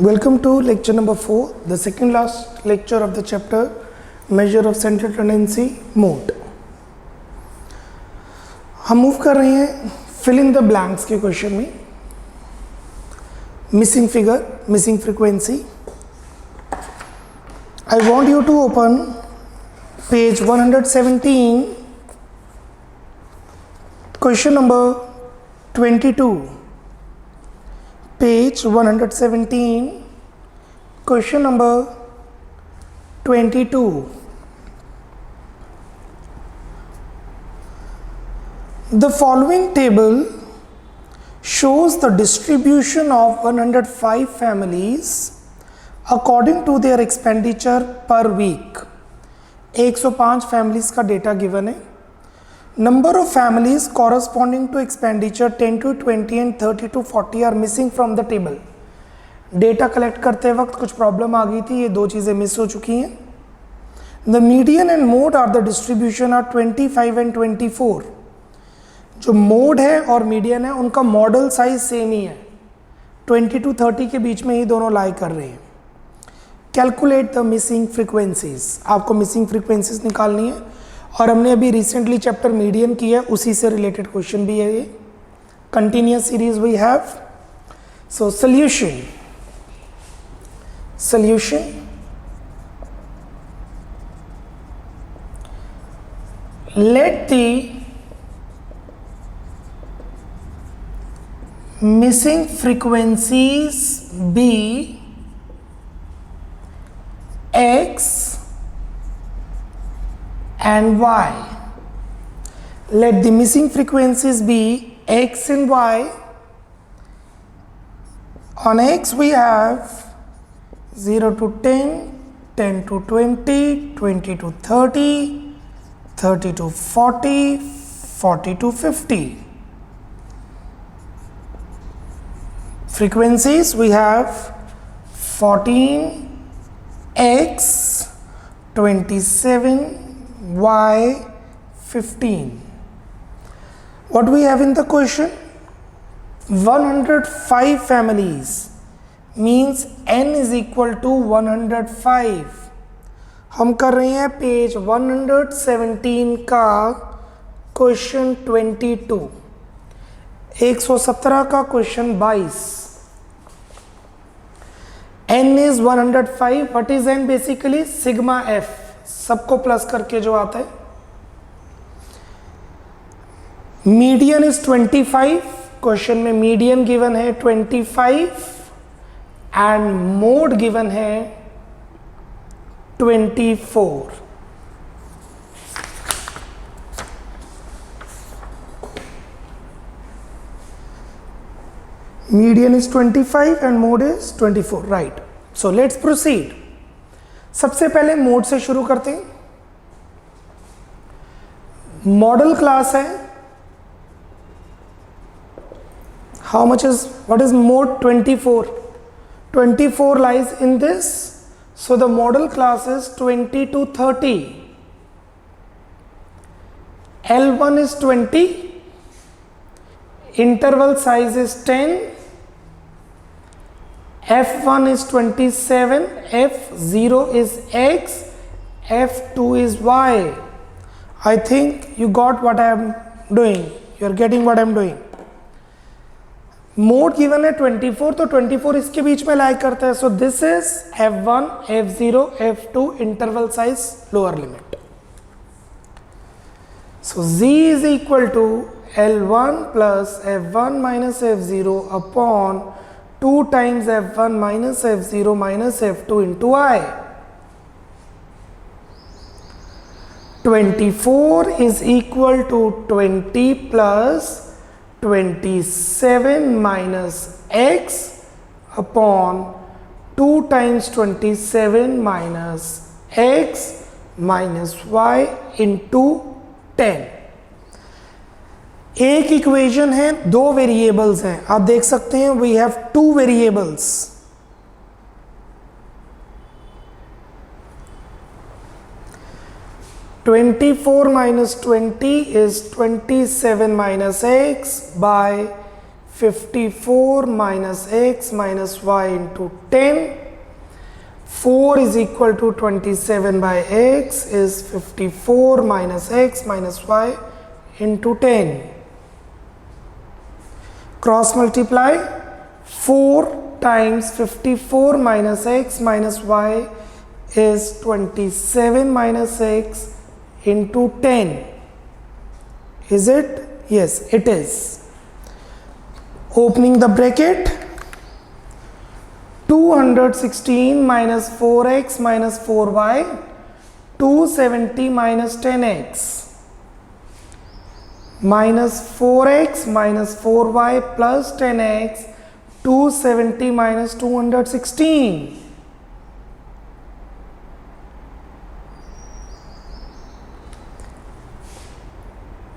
Welcome to lecture number 4, the second last lecture of the chapter measure of central tendency mode. हम move कर रहे हैं fill in the blanks के question में. Missing figure, missing frequency. I want you to open page 117, question number 22. Page 117, question number 22. The following table shows the distribution of 105 families according to their expenditure per week. 105 families का data given है. Number of families corresponding to expenditure 10 to 20 and 30 to 40 are missing from the table. Data collect करते वक्त कुछ problem आ गई थी, ये दो चीज़ें मिस हो चुकी हैं. The median and mode are the distribution are 25 and 24. जो मोड है और मीडियन है उनका मॉडल साइज सेम ही है, 20 to 30 के बीच में ही दोनों लाई कर रहे हैं. कैलकुलेट द मिसिंग फ्रीक्वेंसीज, आपको मिसिंग फ्रीक्वेंसीज निकालनी है और हमने अभी रिसेंटली चैप्टर मीडियन किया है, उसी से रिलेटेड क्वेश्चन भी है ये. Continuous series we have. So solution let the missing frequencies be X and Y. Let the missing frequencies be X and Y. On X we have 0 to 10, 10 to 20, 20 to 30, 30 to 40, 40 to 50. Frequencies we have 14 X, 27 Y, 15. What we have in the question? 105 families means n is equal to 105. हम कर रहे हैं page 117 का question 22. 117 का question 22. n is 105. What is n? Basically sigma f, सबको plus करके जो आता है. Median is 25. क्वेश्चन में मीडियन गिवन है 25 एंड मोड गिवन है 24. Median is 25 and mode is 24. Right. So let's proceed. सबसे पहले मोड से शुरू करते हैं. मॉडल क्लास है. what is mode? 24. 24 lies in this. So the model class is 20 to 30. L1 is 20. Interval size is 10. F1 is 27, F0 is X, F2 is Y. I think you got what I am doing. You are getting what I am doing. Mode given है 24, तो 24 इसके बीच में लाई करता है. सो this is F1, F0, F2, interval size lower limit. So Z is equal to L1 plus F1 minus F0 upon 2 times F1 minus F0 minus F2 into I. 24 is equal to 20 plus 27 minus X upon 2 times 27 minus X minus Y into 10. एक equation है, दो variables हैं. आप देख सकते हैं we have two variables. (24 minus 20 is 27 minus x by 54 minus x minus y into 10. 4 is equal to 27 by x is 54 minus x minus y into 10. Cross multiply. 4 times 54 minus x minus y is 27 minus x into 10. Is it? Yes, it is. Opening the bracket. 216 minus 4x minus 4y, 270 minus 10x, minus 4x minus 4y plus 10x, 270 minus 216.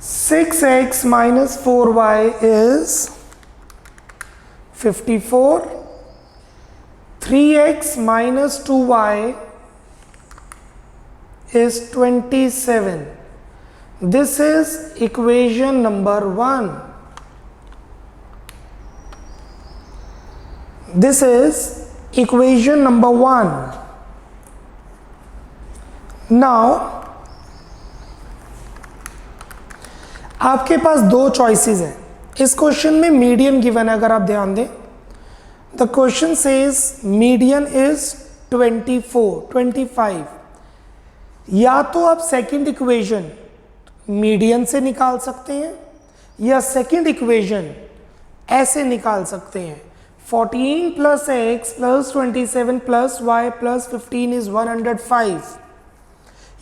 6x minus 4y is 54. 3x minus 2y is 27. This is equation number 1. This is equation number 1. Now आपके पास दो choices हैं. इस question में median given है. अगर आप ध्यान दें, the question says median is 25. या तो आप सेकंड इक्वेशन मीडियन से निकाल सकते हैं या सेकंड इक्वेशन ऐसे निकाल सकते हैं. 14 plus x plus 27 plus y plus 15 is 105.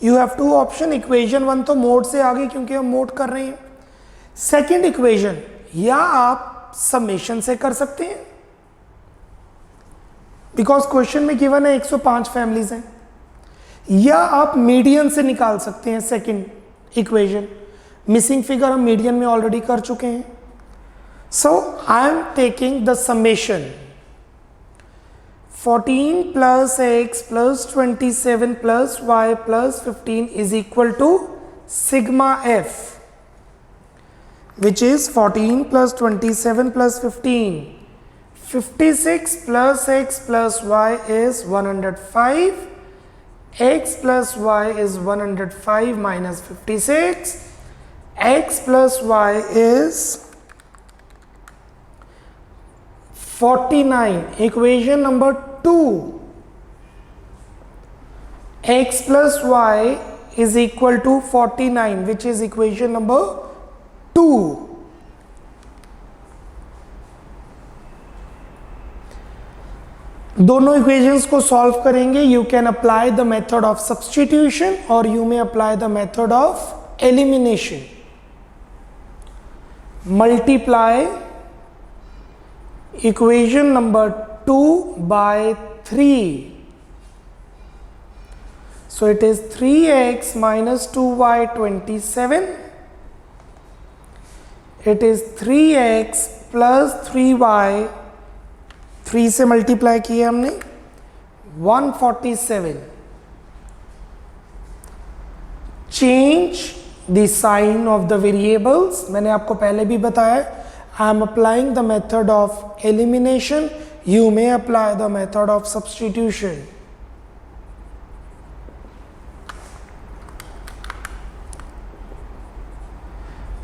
You have two option. Equation 1 तो मोड से आगे क्योंकि हम मोड कर रहे हैं. सेकंड इक्वेशन या आप समेशन से कर सकते हैं बिकॉज क्वेश्चन में गिवन है 105 फैमिलीज हैं, या आप मीडियन से निकाल सकते हैं सेकंड इक्वेशन. मिसिंग फिगर हम मीडियन में ऑलरेडी कर चुके हैं. So I am taking the summation. 14 plus x plus 27 plus y plus 15 is equal to sigma f, which is 14 plus 27 plus 15. 56 plus x plus y is 105. X plus y is 105 minus 56. X plus y is 49. Equation number 2. X plus y is equal to 49, which is equation number 2. दोनों equations को solve करेंगे. You can apply the method of substitution और you may apply the method of elimination. Multiply equation number 2 by 3. So it is 3x minus 2y 27. It is 3x plus 3y, 3 से multiply किया हमने, 147. Change the sign of the variables. मैंने आपको पहले भी बताया, I am applying the method of elimination. You may apply the method of substitution.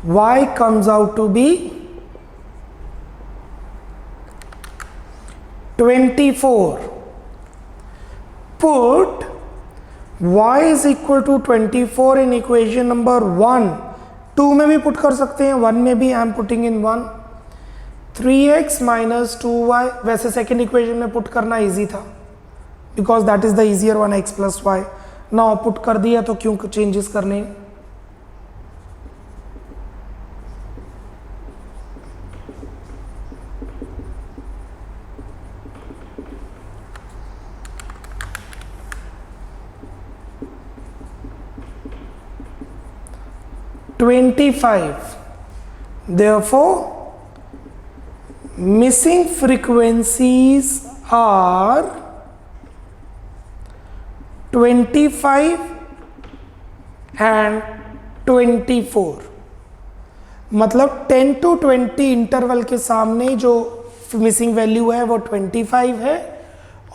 Y comes out to be 24. Put y is equal to 24 in equation number 1. 2 में भी put कर सकते हैं, 1 में भी. I am putting in 1. 3x minus 2y. वैसे second equation में put करना इजी था because that is the easier one. x plus y. Now put कर दिया तो क्यों चेंजेस करने. Therefore, missing frequencies are 25 and 24. मतलब 10 to 20 इंटरवल के सामने जो मिसिंग वैल्यू है वो 25 है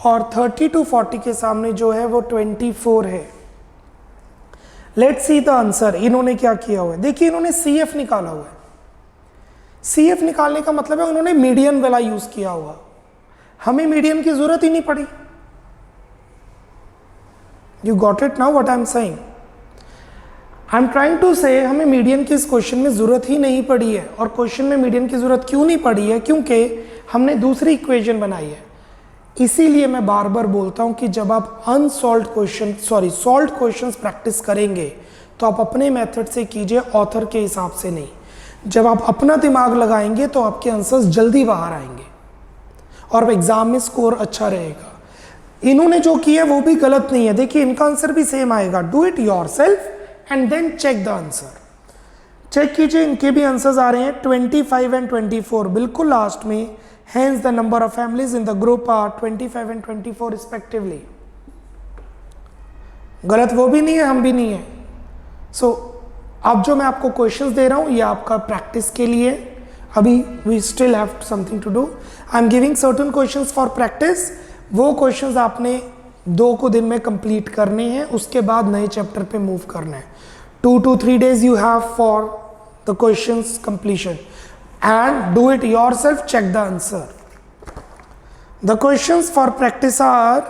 और 30 to 40 के सामने जो है वो 24 है। Let's see the answer. इन्होंने क्या किया हुआ है, देखिए इन्होंने CF निकाला हुआ है। CF निकालने का मतलब है उन्होंने मीडियन वाला यूज किया हुआ, हमें मीडियन की जरूरत ही नहीं पड़ी। You got it now what I am saying? I am trying to say हमें मीडियन की इस क्वेश्चन में जरूरत ही नहीं पड़ी है। और क्वेश्चन में मीडियन की जरूरत क्यों नहीं पड़ी है? क्योंकि हमने दूसरी इक्वेशन बनाई है। इसीलिए मैं बार बार बोलता हूं कि जब आप सॉल्व्ड क्वेश्चंस प्रैक्टिस करेंगे तो आप अपने मेथड से कीजिए, ऑथर के हिसाब से नहीं। जब आप अपना दिमाग लगाएंगे तो आपके आंसर्स जल्दी बाहर आएंगे और एग्जाम में स्कोर अच्छा रहेगा। इन्होंने जो किया वो भी गलत नहीं है, देखिए इनका आंसर भी सेम आएगा। Do it yourself and then check the answer. Check कीजिए, इनके भी आंसर्स आ रहे हैं 25 एंड 24 बिल्कुल लास्ट में। Hence the number of families in the group are 25 and 24 respectively. गलत वो भी नहीं है, हम भी नहीं है। सो अब जो मैं आपको क्वेश्चंस दे रहा हूं ये आपका प्रैक्टिस के लिए। अभी we still have something to do. I am giving certain questions for practice. वो क्वेश्चंस आपने 2 को दिन में कंप्लीट करने हैं, उसके बाद नए चैप्टर पे मूव करना है। 2 to 3 days you have for the questions completion. And do it yourself, check the answer. The questions for practice are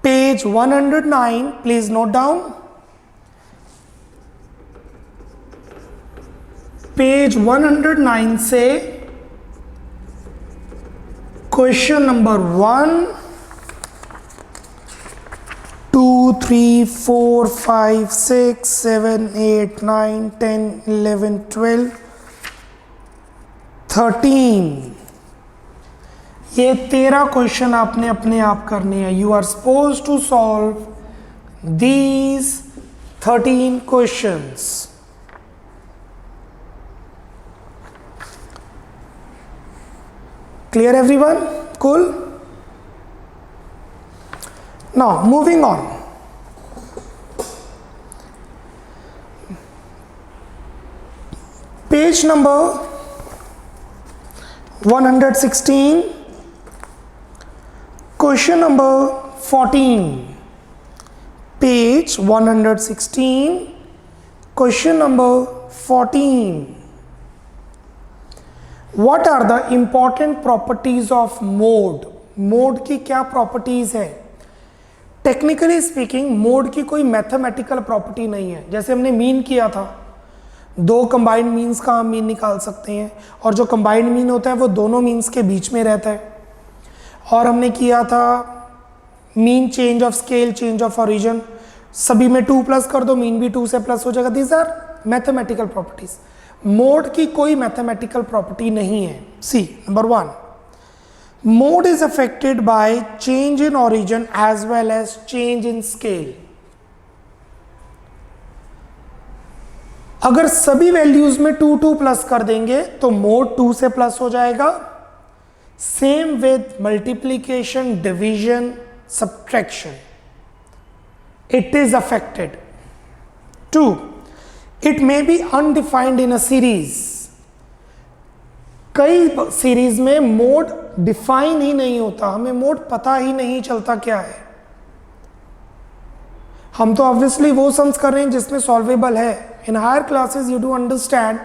page 109, please note down. Page 109 से question number 1, 2, 3, 4, 5, 6, 7, 8, 9, 10, 11, 12, 13। ये 13 क्वेश्चन आपने अपने आप करने हैं। You are suppose to solve these 13 questions. Clear everyone? Cool? Now moving on. Page number 116, question number 14. Page 116, question number 14. What are the important properties of mode? Mode की क्या properties है? Technically speaking mode की कोई mathematical property नहीं है। जैसे हमने mean किया था, 2 कंबाइंड मीन्स का हम मीन निकाल सकते हैं और जो कंबाइंड मीन होता है वो दोनों मीन्स के बीच में रहता है। और हमने किया था mean change of scale, change of origin, सभी में 2 प्लस कर दो, मीन भी 2 से प्लस हो जाएगा। These are mathematical properties. Mode की कोई मैथमेटिकल प्रॉपर्टी नहीं है। See number 1, mode is affected by change in origin as well as change in scale. अगर सभी वैल्यूज में 2 प्लस कर देंगे तो मोड 2 से प्लस हो जाएगा। Same with multiplication, division, subtraction, it is affected. 2, it may be undefined in a series. कई सीरीज में मोड डिफाइन ही नहीं होता, हमें मोड पता ही नहीं चलता क्या है। हम तो ऑब्वियसली वो सम्स कर रहे हैं जिसमें सॉल्वेबल है। In higher classes you do understand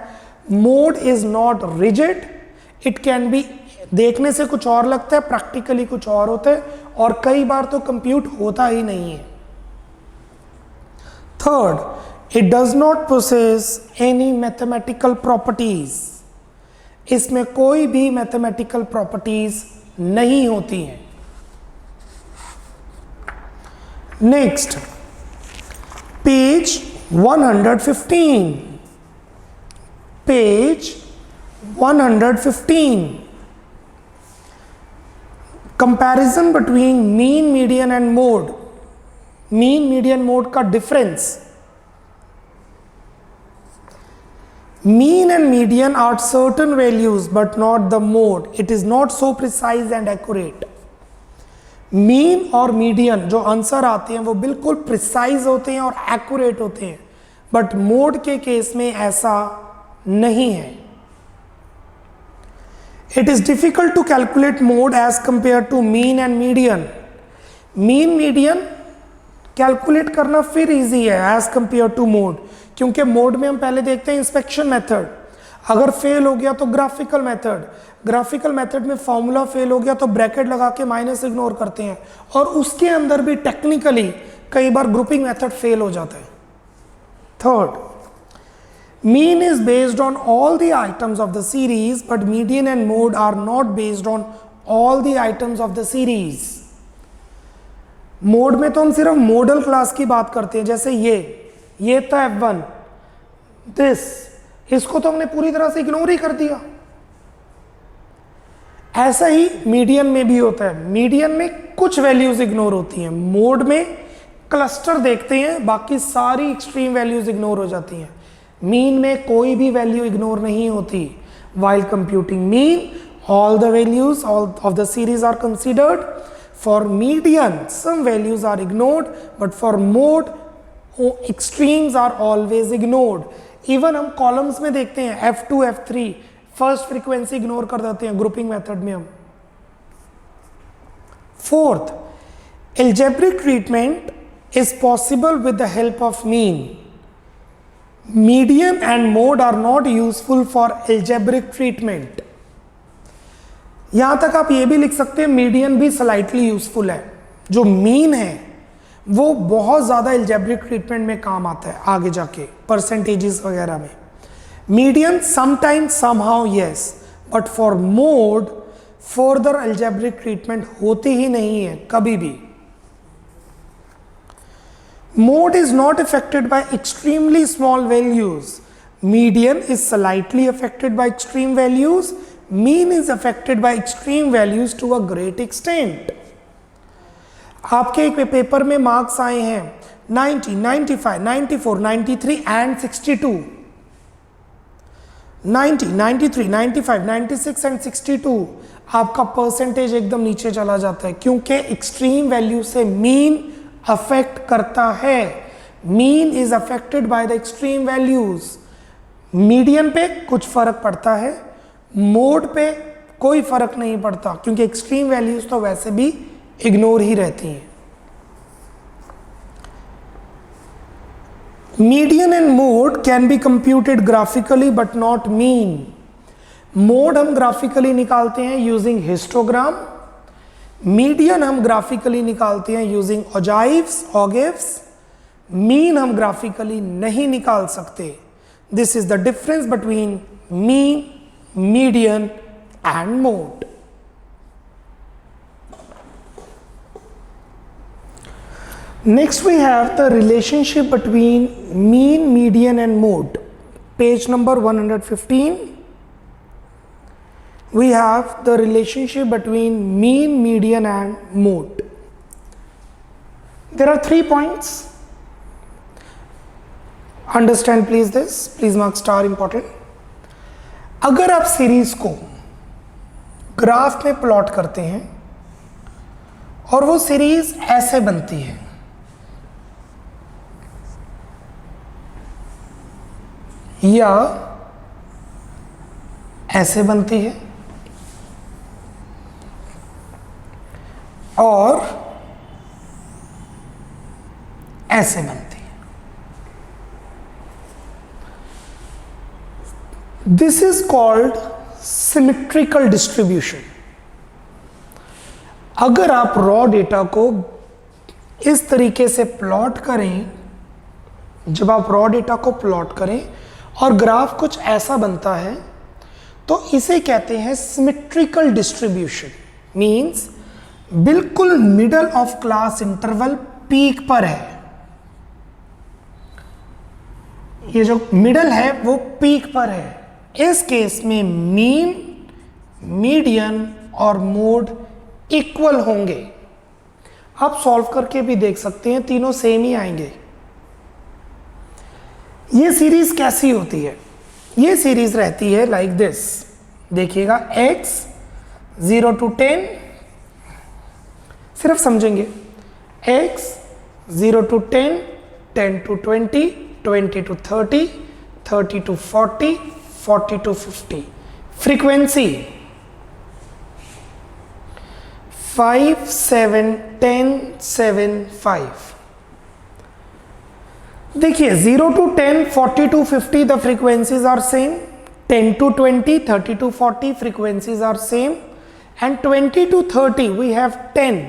mode is not rigid, it can be, देखने से कुछ और लगता है, प्रैक्टिकली कुछ और होता है, और कई बार तो कंप्यूट होता ही नहीं है। Third, it does not possess any mathematical properties. इसमें कोई भी मैथमेटिकल प्रॉपर्टीज नहीं होती हैं। Next, page 115, page 115, comparison between mean, median and mode. Mean, median, mode का डिफरेंस। Mean and median are certain values but not the mode. It is not so precise and accurate. Mean और median जो answer आते हैं वो बिल्कुल precise होते हैं और एक्यूरेट होते हैं। बट मोड के केस में ऐसा नहीं है। It is difficult to calculate mode as compare to mean and median. Mean median calculate करना फिर इजी है एज कंपेयर टू मोड, क्योंकि मोड में हम पहले देखते हैं इंस्पेक्शन मेथड, अगर फेल हो गया तो ग्राफिकल मेथड, ग्राफिकल मेथड में फॉर्मूला फेल हो गया तो ब्रैकेट लगा के माइनस इग्नोर करते हैं, और उसके अंदर भी टेक्निकली कई बार ग्रुपिंग मेथड फेल हो जाता है। Third, mean is based on all the items of the series, but median and mode are not based on all the items of the series. Mode में तो हम सिर्फ मॉडल क्लास की बात करते हैं, जैसे ये था F1, इसको तो हमने पूरी तरह से इग्नोर ही कर दिया। ऐसा ही मीडियन में भी होता है, मीडियन में कुछ वैल्यूज इग्नोर होती हैं, मोड में क्लस्टर देखते हैं, बाकी सारी एक्सट्रीम वैल्यूज इग्नोर हो जाती हैं। मीन में कोई भी वैल्यू इग्नोर नहीं होती। while computing mean, all the values of the series are considered. For median, some values are ignored, but for mode, extremes are always ignored. Even हम columns में देखते हैं F2, F3, first frequency ignore कर देते हैं grouping method में हम। Fourth, algebraic treatment is possible with the help of mean. Median and mode are not useful for algebraic treatment. यहां तक आप ये भी लिख सकते हैं मीडियन भी स्लाइटली यूजफुल है। जो मीन है वो बहुत ज्यादा एल्जेब्रिक ट्रीटमेंट में काम आता है आगे जाके, परसेंटेजेस वगैरह में। Median sometimes somehow yes, but for mode further algebraic treatment होती ही नहीं है कभी भी। Mode is not affected by extremely small values. Median is slightly affected by extreme values. Mean is affected by extreme values to a great extent. आपके एक paper में marks आए हैं 90, 95, 94, 93 and 62. 90, 93, 95, 96 and 62. आपका परसेंटेज एकदम नीचे चला जाता है, क्योंकि एक्सट्रीम वैल्यू से मीन अफेक्ट करता है। Mean is affected by the extreme values. Median पे कुछ फर्क पड़ता है, मोड पे कोई फर्क नहीं पड़ता, क्योंकि एक्सट्रीम वैल्यूज तो वैसे भी इग्नोर ही रहती हैं। Median and mode can be computed graphically but not mean. Mode हम ग्राफिकली निकालते हैं यूजिंग हिस्टोग्राम, मीडियन हम ग्राफिकली निकालते हैं यूजिंग ओजाइव्स, मीन हम ग्राफिकली नहीं निकाल सकते। This is the difference between mean, median and mode. Next we have the relationship between mean, median and mode. Page number 115. We have the relationship between mean, median and mode. There are 3 points. Understand please this, please mark star important. अगर आप series को graph में plot करते हैं और वो series ऐसे बनती है, या ऐसे बनती है, और ऐसे बनती है, this is called symmetrical distribution. अगर आप रॉ डेटा को इस तरीके से प्लॉट करें, जब आप रॉ डेटा को प्लॉट करें और ग्राफ कुछ ऐसा बनता है, तो इसे कहते हैं सिमेट्रिकल डिस्ट्रीब्यूशन। मींस बिल्कुल middle of class interval peak पर है। ये जो मिडल है वो पीक पर है। इस केस में मीन, मीडियन और मोड इक्वल होंगे। आप सॉल्व करके भी देख सकते हैं, तीनों सेम ही आएंगे। ये सीरीज कैसी होती है? ये सीरीज रहती है लाइक दिस। देखिएगा x 0 to 10, सिर्फ समझेंगे, x 0 to 10, 10 to 20, 20 to 30, 30 to 40, 40 to 50. Frequency 5, 7, 10, 7, 5. देखिए 0 to 10, 40 to 50 the frequencies are same, 10 to 20, 30 to 40 frequencies are same, and 20 to 30 we have 10.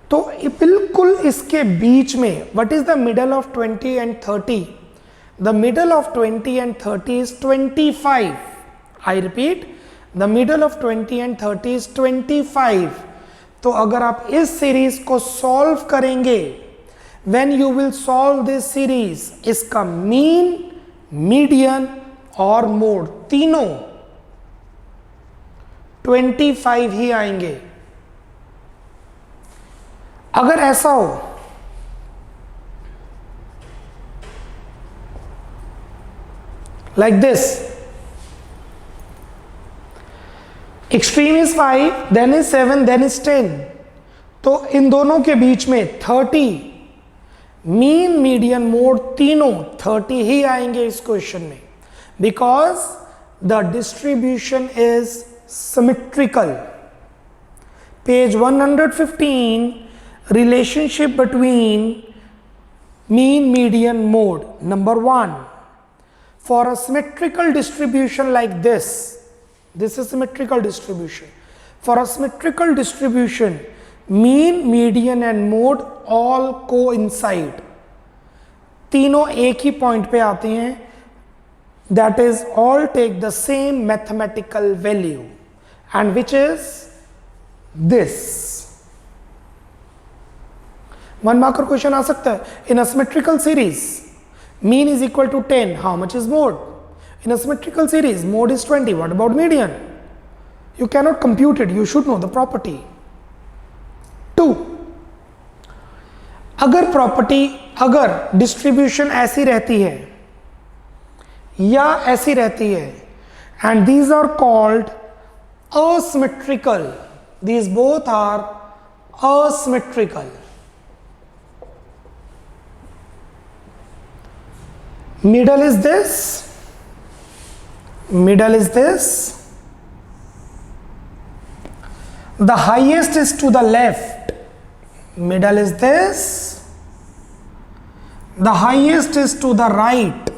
तो बिल्कुल इसके बीच में what is the middle of 20 and 30? The middle of 20 and 30 is 25. I repeat, the middle of 20 and 30 is 25. तो अगर आप इस series को solve करेंगे, when you will solve this series, इसका मीन, मीडियन और मोड तीनों 25 ही आएंगे. अगर ऐसा हो like this, extreme is 5, then is 7, then is 10, तो इन दोनों के बीच में 30, मीन, मीडियन, मोड तीनों 30 ही आएंगे इस क्वेश्चन में, because the distribution is symmetrical. Page 115, relationship between mean, median, mode. Number 1, for a symmetrical distribution like this is symmetrical distribution. For a symmetrical distribution, mean, median and mode all coincide. तीनों एक ही point पे आते हैं, that is all take the same mathematical value, and which is this. One marker question आ सकता है. In a symmetrical series mean is equal to 10, how much is mode? In a symmetrical series mode is 20, what about median? You cannot compute it, you should know the property. 2, अगर distribution ऐसी रहती है या ऐसी रहती है, and these are called asymmetrical, these both are asymmetrical. Middle is this, middle is this, the highest is to the left, middle is this, the highest is to the right.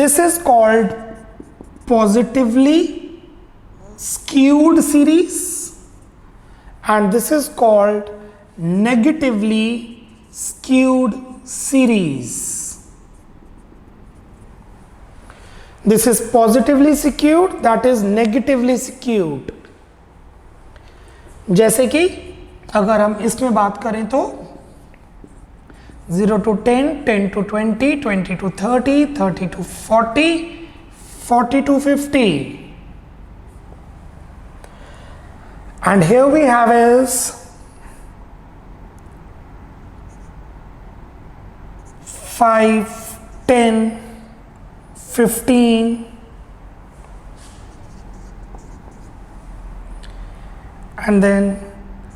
This is called positively skewed series, and this is called negatively skewed series. This is positively skewed, that is negatively skewed. जैसे कि अगर हम इसमें बात करें तो 0 to 10, 10 to 20, 20 to 30, 30 to 40, 40 to 50. And here we have is 5, 10, 15, and then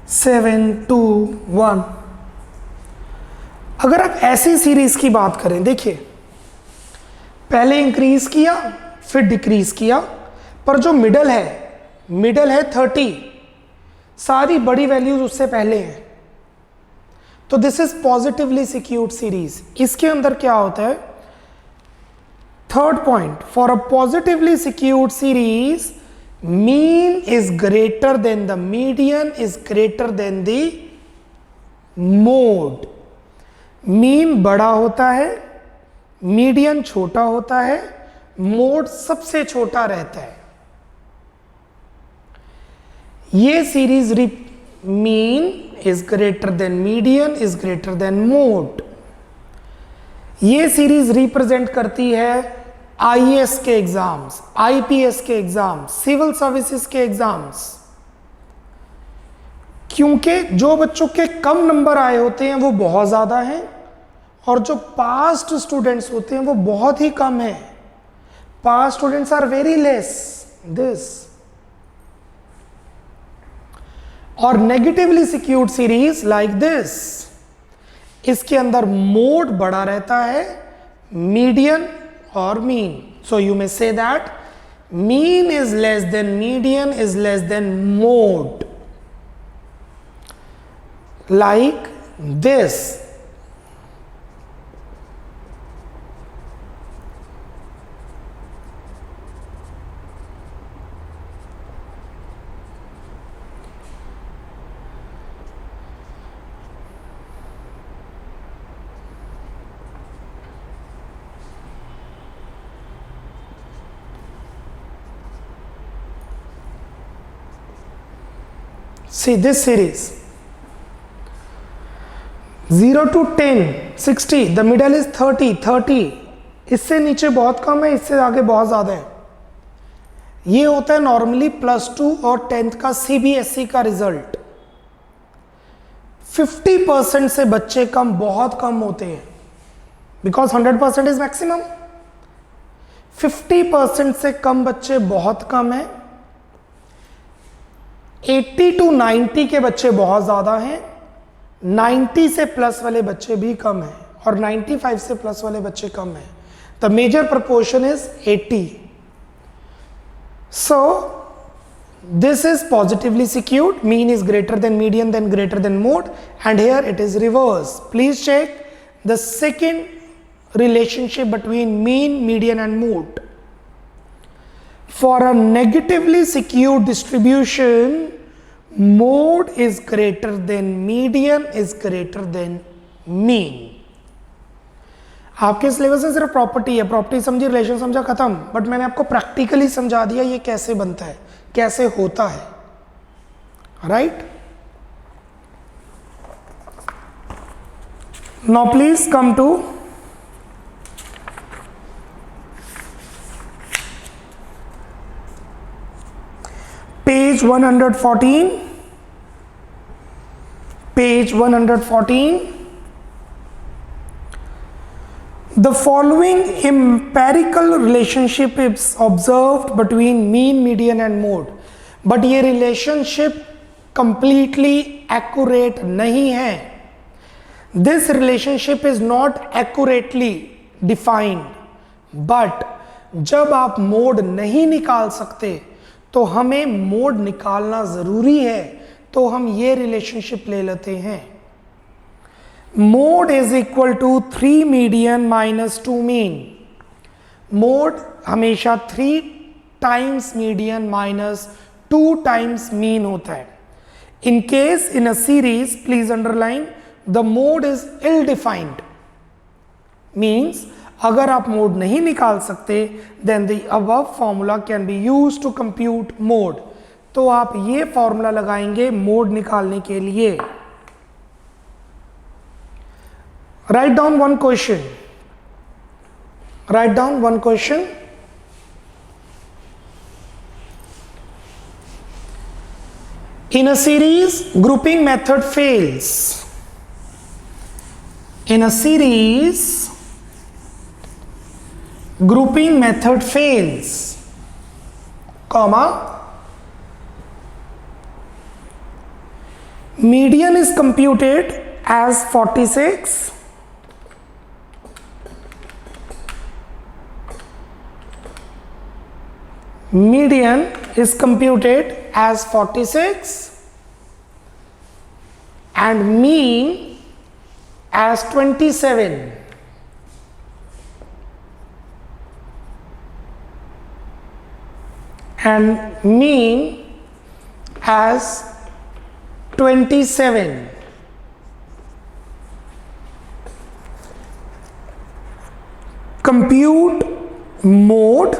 7, 2, 1. अगर आप ऐसी सीरीज की बात करें, देखिए पहले इंक्रीज किया फिर डिक्रीज किया, पर जो मिडल है 30, सारी बड़ी वैल्यूज उससे पहले हैं, तो this is positively skewed series. इसके अंदर क्या होता है? Third point, for a positively skewed series mean is greater than the median is greater than the mode. Mean बड़ा होता है, मीडियन छोटा होता है, मोड सबसे छोटा रहता है. ये series mean is greater than median is greater than mode. ये सीरीज रिप्रेजेंट करती है आईएएस के एग्जाम्स, आईपीएस के एग्जाम्स, सिविल सर्विसेज के एग्जाम्स, क्योंकि जो बच्चों के कम नंबर आए होते हैं वो बहुत ज्यादा हैं, और जो पास्ट स्टूडेंट्स होते हैं वो बहुत ही कम है. Past students are very less this. और negatively skewed series like this, इसके अंदर मोड बड़ा रहता है मीडियन और mean. So you may say that mean is less than median is less than mode, like this. See this series 0 to 10 60, the middle is 30. इससे नीचे बहुत कम है, इससे आगे बहुत ज़्यादा है. ये होता है नॉर्मली +2 और 10th का CBSE का रिजल्ट. 50% से बच्चे कम बहुत कम होते हैं, बिकॉज 100% इज मैक्सिमम. 50% से कम बच्चे बहुत कम है. 80 to 90 के बच्चे बहुत ज़्यादा हैं. 90 से प्लस वाले बच्चे भी कम हैं और 95 से प्लस वाले बच्चे कम हैं. The major proportion is 80. So this is positively skewed. Mean is greater than median than greater than mode, and here it is reverse. Please check the second relationship between mean, median and mode. For a negatively secured distribution, mode is greater than median is greater than mean. आपके syllabus में सिर्फ property है, property समझी, relation समझा, खत्म. But मैंने आपको practically समझा दिया ये कैसे बनता है, कैसे होता है. Right? Now please come to page 114. Page 114. The following empirical relationship is observed between mean, median and mode. But ये relationship completely accurate नहीं है. This relationship is not accurately defined. But जब आप मोड नहीं निकाल सकते तो हमें मोड निकालना जरूरी है, तो हम ये रिलेशनशिप ले लेते हैं. Mode is equal to 3 median minus 2 mean. Mode हमेशा 3 times median minus 2 times mean होता है. In case in a series, please underline, the mode is ill defined. Means अगर आप मोड नहीं निकाल सकते, then the above formula can be use to compute mode. तो आप ये फॉर्मूला लगाएंगे मोड निकालने के लिए. Write down one question. Write down one question. In a series, grouping method fails. In a series, grouping method fails, comma, median is computed as 46, median is computed as 46 and mean as 27. And mean as 27. Compute mode,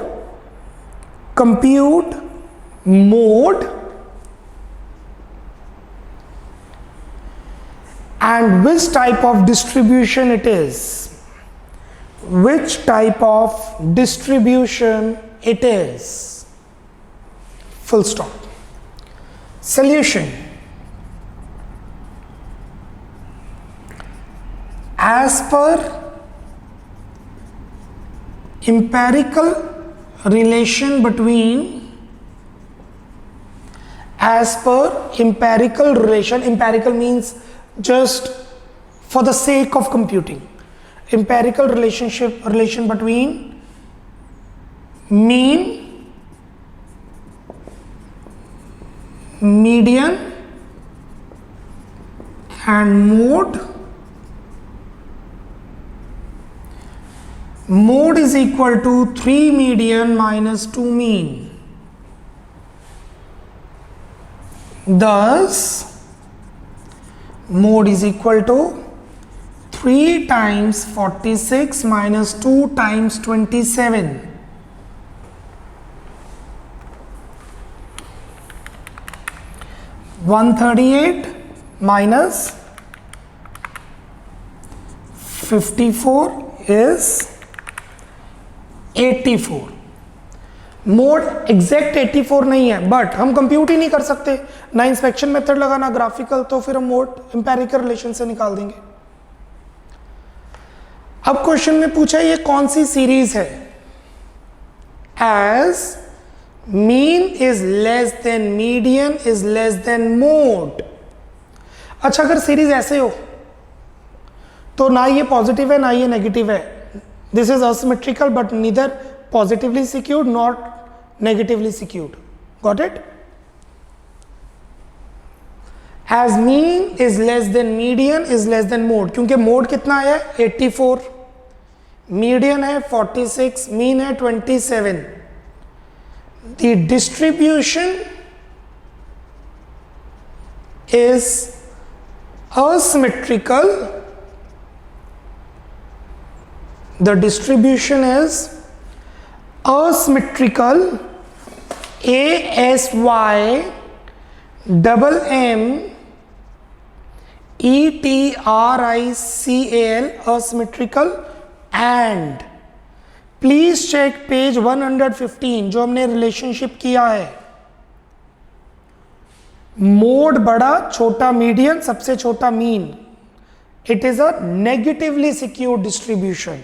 and which type of distribution it is. Which type of distribution it is. Full stop. Solution. As per empirical relation between, empirical means just for the sake of computing. Empirical relation between mean, median and mode. Mode is equal to 3 median minus 2 mean. Thus, mode is equal to 3 times 46 minus 2 times 27. (138) minus 54 is 84. Mode exact 84 नहीं है, but हम compute ही नहीं कर सकते, ना inspection method लगा ना graphical, तो फिर हम मोड एम्पेरिकल रिलेशन से निकाल देंगे। अब क्वेश्चन में पूछा ये कौन सी सीरीज है? As mean is less than median is less than mode. अच्छा, अगर सीरीज ऐसे हो तो ना ये पॉजिटिव है ना ये नेगेटिव है, this is asymmetrical but neither positively secured not negatively secured, got it? As mean is less than median is less than mode, क्योंकि मोड कितना है 84, मीडियन है 46, मीन है 27। The distribution is asymmetrical. The distribution is asymmetrical. ASY double M ETRICAL asymmetrical. And please check page 115 जो हमने relationship किया है। Mode बड़ा, छोटा मीडियन, सबसे छोटा mean. It is a negatively skewed distribution,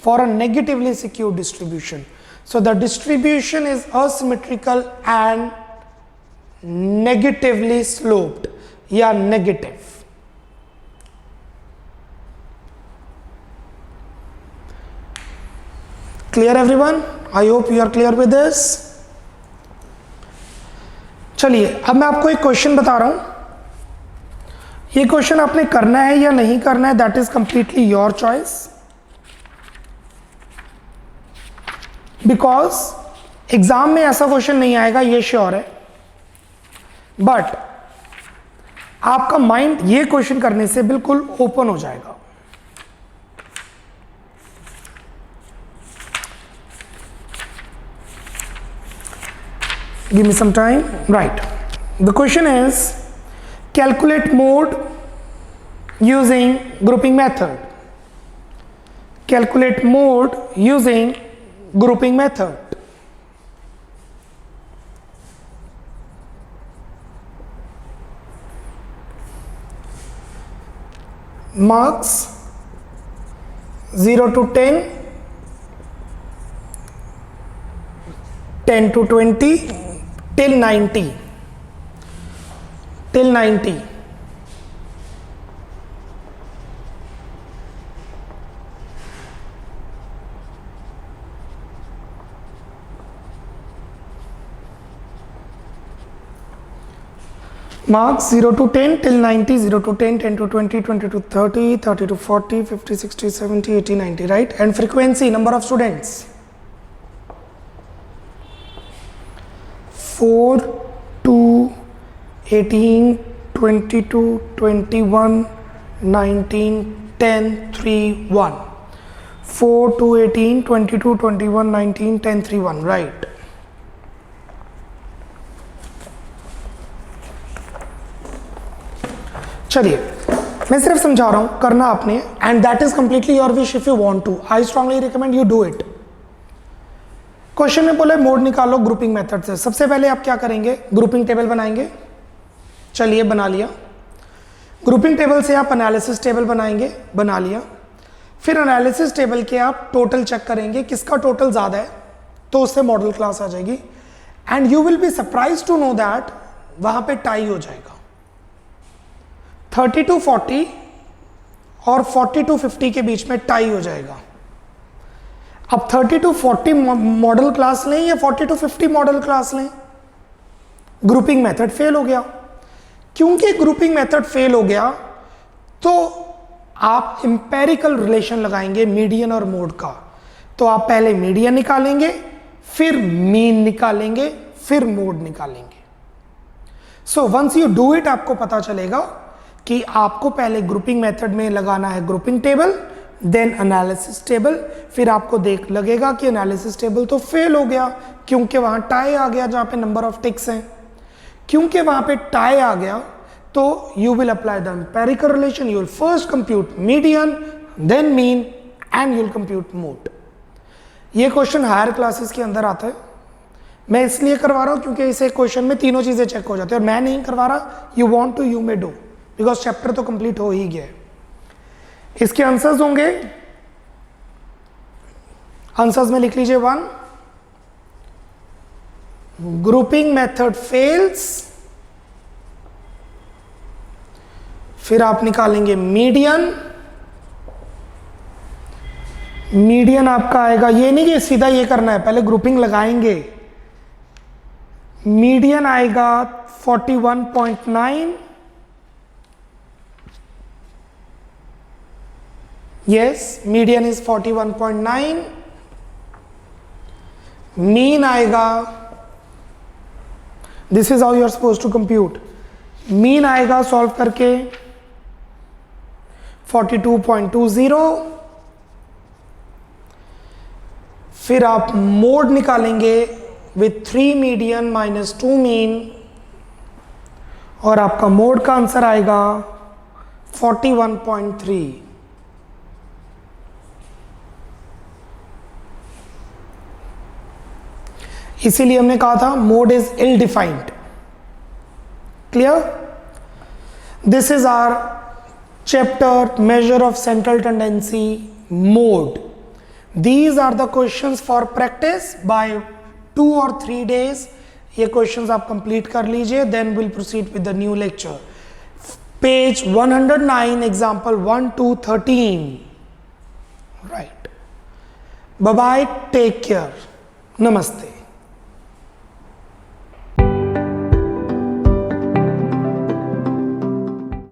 for a negatively skewed distribution, so the distribution is asymmetrical and negatively sloped या negative. Clear everyone? I hope you are clear with this. चलिए, अब मैं आपको एक question बता रहा हूं, ये क्वेश्चन आपने करना है या नहीं करना है, that is completely your choice, because exam में ऐसा क्वेश्चन नहीं आएगा, ये श्योर है, बट आपका माइंड ये क्वेश्चन करने से बिल्कुल ओपन हो जाएगा। Give me some time. Right. The question is, calculate mode using grouping method. Calculate mode using grouping method. Marks 0 to 10, 10 to 20, till 90, till 90. Marks 0 to 10 till 90, 0 to 10, 10 to 20, 20 to 30, 30 to 40, 50, 60, 70, 80, 90, right? And frequency, number of students. 4, 2, 18, 22, 21, 19, 10, 3, 1. 4, 2, 18, 22, 21, 19, 10, 3, 1, right? चलिए, मैं सिर्फ समझा रहा हूं, करना आपने, and that is completely your wish if you want to. I strongly recommend you do it. Question में बोले मोड निकालो ग्रुपिंग मेथड से। सबसे पहले आप क्या करेंगे? ग्रुपिंग टेबल बनाएंगे। चलिए, बना लिया। ग्रुपिंग टेबल से आप एनालिसिस टेबल बनाएंगे, बना लिया। फिर एनालिसिस टेबल के आप टोटल चेक करेंगे, किसका टोटल ज़्यादा है तो उससे मॉडल क्लास आ जाएगी, and you will be surprise to know that वहाँ पे टाई हो जाएगा। 30 to 40 और 40 to 50 के बीच में टाई हो जाएगा। अब 30 to 40 मॉडल क्लास लें या 40 to 50 मॉडल क्लास लें? ग्रुपिंग मेथड फेल हो गया। क्योंकि ग्रुपिंग मेथड फेल हो गया तो आप इंपेरिकल रिलेशन लगाएंगे मीडियन और मोड का। तो आप पहले मीडियन निकालेंगे, फिर मीन निकालेंगे, फिर मोड निकालेंगे। So once you do it, आपको पता चलेगा कि आपको पहले ग्रुपिंग मेथड में लगाना है grouping table, then analysis table. फिर आपको लगेगा कि एनालिसिस टेबल तो फेल हो गया क्योंकि वहां टाई आ गया जहां पे नंबर ऑफ टिक्स हैं। क्योंकि वहां पे टाई आ गया तो you will apply the empirical relation. You will first compute median, then mean and you will compute mode. ये क्वेश्चन हायर क्लासेस के अंदर आता है। मैं इसलिए करवा रहा हूं क्योंकि इसे क्वेश्चन में तीनों चीजें चेक हो जाती है और मैं नहीं करवा रहा। You want to, you may do, because chapter तो कंप्लीट हो ही गया है। इसके आंसर्स होंगे, आंसर्स में लिख लीजिए 1, ग्रुपिंग मेथड फेल्स। फिर आप निकालेंगे मीडियन। मीडियन आपका आएगा, ये नहीं कि सीधा ये करना है, पहले ग्रुपिंग लगाएंगे। मीडियन आएगा 41.9, यस मीडियन इज 41.9। मीन आएगा, this is how you are suppose to compute. Mean आएगा सॉल्व करके 42.20। फिर आप मोड निकालेंगे विथ 3 मीडियन माइनस 2 मीन और आपका मोड का आंसर आएगा 41.3। इसीलिए हमने कहा था mode is ill defined. Clear? This is our chapter measure of central tendency mode. These are the questions for practice by 2 or 3 days. ये questions आप complete कर लीजिए, then we'll proceed with the new lecture. Page 109, example 1 to 13. Right. Bye bye. Take care. Namaste.